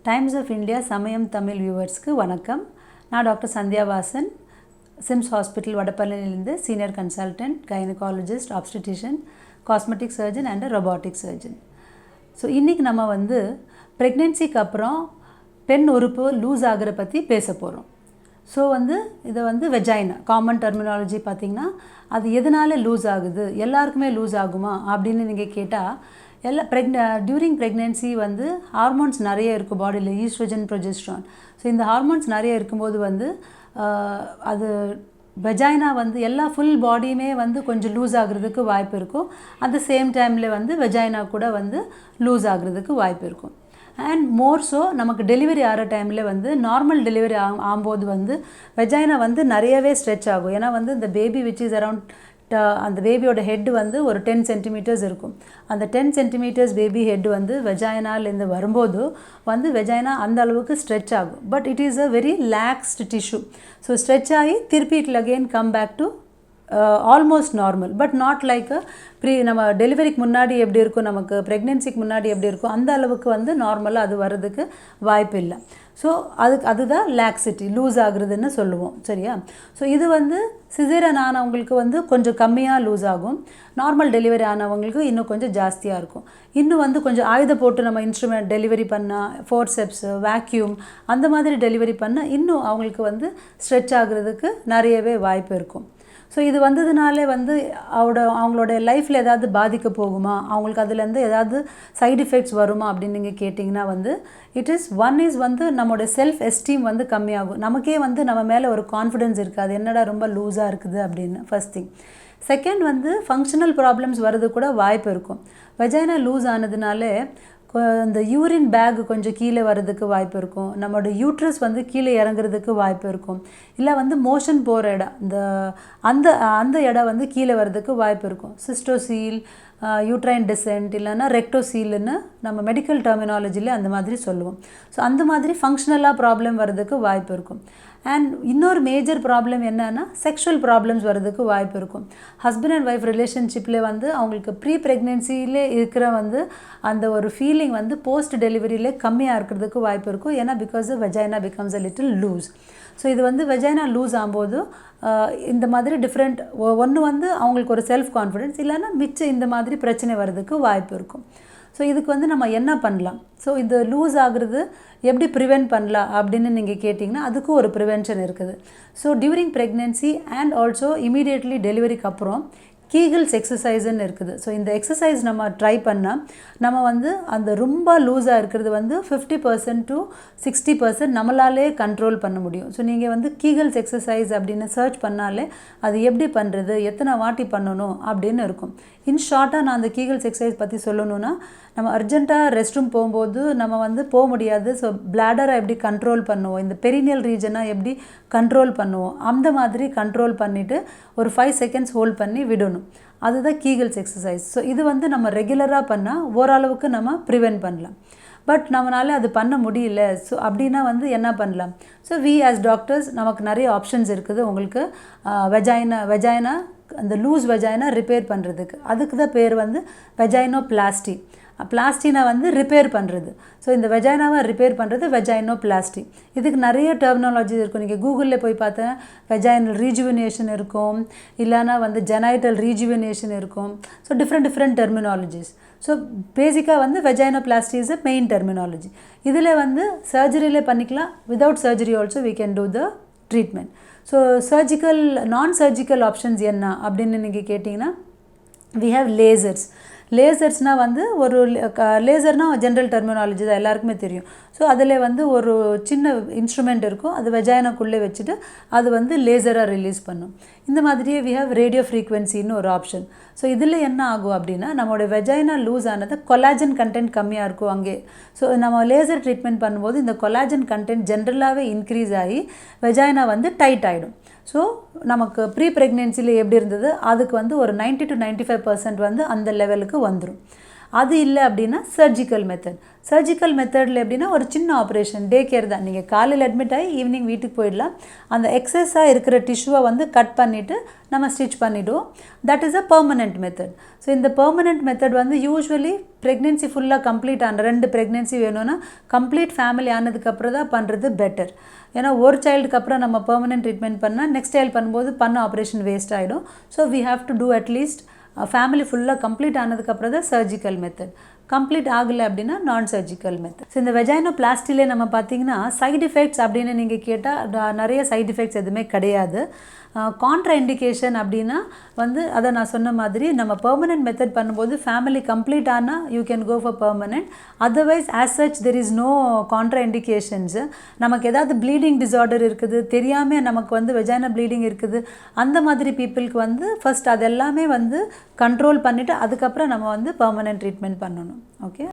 Times of India சமயம் தமிழ் வியூவர்ஸ்க்கு வணக்கம். நான் doctor Sandhya Vasan, SIMS hospital வடபழனியிலிருந்து senior consultant, gynaecologist, obstetrician, cosmetic surgeon and robotic surgeon. So இன்றைக்கி நம்ம ப்ரெக்னென்சிக்கு அப்புறம் பெண் உறுப்பு லூஸ் ஆகிற பற்றி பேச போகிறோம். ஸோ இதை வெஜைனா காமன் டெர்மினாலஜி பார்த்திங்கன்னா அது எதனால் லூஸ் ஆகுது, எல்லாருக்குமே லூஸ் ஆகுமா அப்படின்னு நீங்கள் கேட்டால், டியூரிங் ப்ரெக்னென்சி ஹார்மோன்ஸ் நிறைய இருக்கும் பாடியில், ஈஸ்ட்ரோஜன், ப்ரொஜெஸ்ட்ரான். ஸோ இந்த ஹார்மோன்ஸ் நிறைய இருக்கும்போது அது வெஜைனா எல்லா ஃபுல் பாடியுமே கொஞ்சம் லூஸ் ஆகுறதுக்கு வாய்ப்பு இருக்கும். அட் த சேம் டைமில் வெஜைனா கூட லூஸ் ஆகுறதுக்கு வாய்ப்பு இருக்கும். அண்ட் மோர் ஸோ நமக்கு டெலிவரி ஆகிற டைமில் நார்மல் டெலிவரி ஆகும்போது வெஜைனா நிறையவே ஸ்ட்ரெச் ஆகும். ஏன்னா இந்த பேபி விச் இஸ் அரவுண்ட் அந்த பேபியோட ஹெட்டு ஒரு 10 சென்டிமீட்டர்ஸ் இருக்கும். அந்த 10 சென்டிமீட்டர்ஸ் பேபி ஹெட்டு வெஜைனாலேருந்து வரும்போது வெஜைனா அந்த அளவுக்கு ஸ்ட்ரெச் ஆகும். But it is a very laxed tissue. So stretch ஆகி திருப்பி it again come back to almost normal, but not like நம்ம டெலிவரிக்கு முன்னாடி எப்படி இருக்கும், நமக்கு ப்ரெக்னென்சிக்கு முன்னாடி எப்படி இருக்கும், அந்த அளவுக்கு நார்மலாக அது வர்றதுக்கு வாய்ப்பு இல்லை. ஸோ அதுதான் லேக்சிட்டி, லூஸ் ஆகுறதுன்னு சொல்லுவோம். சரியா? ஸோ இது சிசேரியன் ஆனவங்களுக்கு கொஞ்சம் கம்மியாக லூஸ் ஆகும். நார்மல் டெலிவரி ஆனவங்களுக்கு இன்னும் கொஞ்சம் ஜாஸ்தியாக இருக்கும். இன்னும் கொஞ்சம் ஆயுதம் போட்டு நம்ம இன்ஸ்ட்ருமெண்ட் டெலிவரி பண்ணால், ஃபோர்செப்ஸு, வேக்யூம் அந்த மாதிரி டெலிவரி பண்ணால் இன்னும் அவங்களுக்கு ஸ்ட்ரெச் ஆகுறதுக்கு நிறையவே வாய்ப்பு இருக்கும். ஸோ இது வந்ததுனாலே அவங்களோட லைஃப்பில் ஏதாவது பாதிக்க போகுமா, அவங்களுக்கு அதுலேருந்து ஏதாவது சைடு எஃபெக்ட்ஸ் வருமா அப்படின்னு நீங்கள் கேட்டிங்கன்னா இட் இஸ் நம்மளோட செல்ஃப் எஸ்டீம் கம்மியாகும். நமக்கே நம்ம மேலே ஒரு கான்ஃபிடென்ஸ் இருக்காது, என்னடா ரொம்ப லூஸாக இருக்குது அப்படின்னு. First thing. Second functional problems வர்றது கூட வாய்ப்பு இருக்கும். வெஜைனா லூஸ் ஆனதுனாலே இந்த யூரின் பேக் கொஞ்சம் கீழே வர்றதுக்கு வாய்ப்பு இருக்கும். நம்மளோட யூட்ரஸ் கீழே இறங்குறதுக்கு வாய்ப்பு இருக்கும். இல்லை மோஷன் போகிற இடம், அந்த இடம் கீழே வர்றதுக்கு வாய்ப்பு இருக்கும். சிஸ்டோசீல், யூட்ரைன் டிசென்ட், இல்லைன்னா ரெக்டோசீல்னு நம்ம மெடிக்கல் டெர்மினாலஜியில் அந்த மாதிரி சொல்லுவோம். ஸோ அந்த மாதிரி ஃபங்க்ஷனலாக ப்ராப்ளம் வர்றதுக்கு வாய்ப்பு இருக்கும். அண்ட் இன்னொரு மேஜர் ப்ராப்ளம் என்னன்னா, செக்ஷுவல் ப்ராப்ளம்ஸ் வர்றதுக்கு வாய்ப்பு இருக்கும். ஹஸ்பண்ட் அண்ட் ஒய்ஃப் ரிலேஷன்ஷிப்பில் அவங்களுக்கு ப்ரீ ப்ரெக்னென்சியிலே இருக்கிற அந்த ஒரு ஃபீலிங் போஸ்ட் டெலிவரியிலே கம்மியாக இருக்கிறதுக்கு வாய்ப்பு இருக்கும். ஏன்னா because vagina becomes a little loose. So இது வெஜைனா லூஸ் ஆகும்போது இந்த மாதிரி டிஃப்ரெண்ட் ஒன்று அவங்களுக்கு ஒரு செல்ஃப் கான்ஃபிடென்ஸ், இல்லைன்னா மிச்சம் இந்த மாதிரி பிரச்சனை வர்றதுக்கு வாய்ப்பு இருக்கும். ஸோ இதுக்கு நம்ம என்ன பண்ணலாம், ஸோ இது லூஸ் ஆகுறது எப்படி ப்ரிவென்ட் பண்ணலாம் அப்படின்னு நீங்கள் கேட்டிங்கன்னா அதுக்கும் ஒரு ப்ரிவென்ஷன் இருக்குது. So during pregnancy and also immediately டெலிவரிக்கு அப்புறம் கீகிள்ஸ் எக்ஸசைஸ்ன்னு இருக்குது. ஸோ இந்த எக்ஸசைஸ் நம்ம ட்ரை பண்ணால் நம்ம அந்த ரொம்ப லூஸாக இருக்கிறது 50% to 60% நம்மளாலே கண்ட்ரோல் பண்ண முடியும். ஸோ நீங்கள் கீகிள்ஸ் எக்ஸசைஸ் அப்படின்னு சர்ச் பண்ணாலே அது எப்படி பண்ணுறது, எத்தனை வாட்டி பண்ணணும் அப்படின்னு இருக்கும். இன் ஷார்ட்டாக நான் அந்த கீகிள்ஸ் எக்ஸசைஸ் பற்றி சொல்லணுன்னா, நம்ம அர்ஜென்ட்டாக ரெஸ்ட் ரூம் போகும்போது நம்ம போக முடியாது. ஸோ பிளாடரை எப்படி கண்ட்ரோல் பண்ணுவோம், இந்த பெரினியல் ரீஜனை எப்படி கண்ட்ரோல் பண்ணுவோம், அந்த மாதிரி கண்ட்ரோல் பண்ணிவிட்டு ஒரு 5 செகண்ட்ஸ் ஹோல்ட் பண்ணி விடணும். அதுதான் கீகிள்ஸ் எக்ஸசைஸ். ஸோ இது நம்ம ரெகுலராக பண்ணால் ஓரளவுக்கு நம்ம ப்ரிவென்ட் பண்ணலாம். பட் நம்மளால் அது பண்ண முடியல, ஸோ அப்படின்னா என்ன பண்ணலாம்? ஸோ வி ஆஸ் டாக்டர்ஸ் நமக்கு நிறைய ஆப்ஷன்ஸ் இருக்குது. உங்களுக்கு வெஜைனா அந்த லூஸ் வெஜைனா ரிப்பேர் பண்ணுறதுக்கு, அதுக்கு தான் பேர் வெஜைனோபிளாஸ்டி. பிளாஸ்டினா ரிப்பேர் பண்ணுறது. ஸோ இந்த வெஜைனாவை ரிப்பேர் பண்ணுறது வெஜைனோபிளாஸ்டி. இதுக்கு நிறைய டெர்மினாலஜி இருக்கும். நீங்கள் கூகுளில் போய் பார்த்தா வெஜைனல் ரீஜுவினேஷன் இருக்கும், இல்லைனா ஜெனைட்டல் ரீஜுவினேஷன் இருக்கும். So different terminologies. ஸோ பேசிக்காக vaginoplasty is a main terminology. இதில் சர்ஜரியில் பண்ணிக்கலாம். Without surgery also we can do the treatment. So non surgical options என்ன அப்படின்னு நீங்கள் கேட்டிங்கன்னா, வி ஹேவ் லேசர்ஸ். லேசர்ஸ்னால் ஒரு லேசர்னால் ஜென்ரல் டெர்மினாலஜி தான், எல்லாருக்குமே தெரியும். ஸோ அதில் ஒரு சின்ன இன்ஸ்ட்ருமெண்ட் இருக்கும், அது வெஜைனாக்குள்ளே வச்சுட்டு அது லேசராக ரிலீஸ் பண்ணும். இந்த மாதிரியே வி ஹேவ் ரேடியோ ஃப்ரீக்வன்சின்னு ஒரு ஆப்ஷன். ஸோ இதில் என்ன ஆகும் அப்படின்னா, நம்மளோட வெஜைனா லூஸ் ஆனது கொலாஜன் கண்டென்ட் கம்மியாக இருக்கும் அங்கே. ஸோ நம்ம லேசர் ட்ரீட்மெண்ட் பண்ணும்போது இந்த கொலாஜன் கண்டென்ட் ஜென்ரலாகவே இன்க்ரீஸ் ஆகி வெஜைனா டைட் ஆகிடும். ஸோ நமக்கு ப்ரீ ப்ரெக்னென்சியில் எப்படி இருந்தது அதுக்கு ஒரு 90 to 95% அந்த லெவலுக்கு வந்துடும். அது இல்லை அப்படின்னா சர்ஜிக்கல் மெத்தட். சர்ஜிக்கல் மெத்தடில் எப்படின்னா ஒரு சின்ன ஆப்ரேஷன், டே கேர் தான். நீங்கள் காலையில் அட்மிட் ஆகி ஈவினிங் வீட்டுக்கு போயிடலாம். அந்த எக்ஸஸாக இருக்கிற டிஷ்யூவை வந்து கட் பண்ணிவிட்டு நம்ம ஸ்டிச் பண்ணிவிடுவோம். That is a permanent method. So இந்த பெர்மனெண்ட் மெத்தட் வந்து யூஸ்வலி ப்ரெக்னென்சி ஃபுல்லாக கம்ப்ளீட் ஆன 2 ப்ரெக்னென்சி வேணும்னா கம்ப்ளீட் ஃபேமிலி ஆனதுக்கப்புறம் தான் பண்ணுறது பெட்டர். ஏன்னா ஒரு சைல்டுக்கு அப்புறம் நம்ம பெர்மனெண்ட் ட்ரீட்மெண்ட் பண்ணால் நெக்ஸ்ட் சைல்டு பண்ணும்போது பண்ண ஆப்ரேஷன் வேஸ்ட் ஆகிடும். So we have to do at least family ஃபுல்லாக கம்ப்ளீட் ஆனதுக்கப்புறம் தான் சர்ஜிக்கல் மெத்தட். கம்ப்ளீட் ஆகலை அப்படின்னா நான் சர்ஜிக்கல் மெத்தட். ஸோ இந்த வெஜைனோபிளாஸ்டிலே நம்ம பார்த்தீங்கன்னா சைடு எஃபெக்ட்ஸ் அப்படின்னு நீங்கள் கேட்டால் நிறைய சைடு எஃபெக்ட்ஸ் எதுவுமே கிடையாது. கான்ட்ரா இண்டிகேஷன் அப்படின்னா வந்து அதை நான் சொன்ன மாதிரி நம்ம பெர்மனெண்ட் மெத்தட் பண்ணும்போது ஃபேமிலி கம்ப்ளீட் ஆனால் you can go for permanent. Otherwise as such there is no contraindications. நமக்கு ஏதாவது ப்ளீடிங் டிஸார்டர் இருக்குது, தெரியாமல் நமக்கு வந்து வெஜைனா ப்ளீடிங் இருக்குது, அந்த மாதிரி பீப்புளுக்கு வந்து ஃபர்ஸ்ட் அது எல்லாமே வந்து கண்ட்ரோல் பண்ணிவிட்டு அதுக்கப்புறம் நம்ம வந்து பெர்மனெண்ட் ட்ரீட்மெண்ட் பண்ணணும். ஓகே.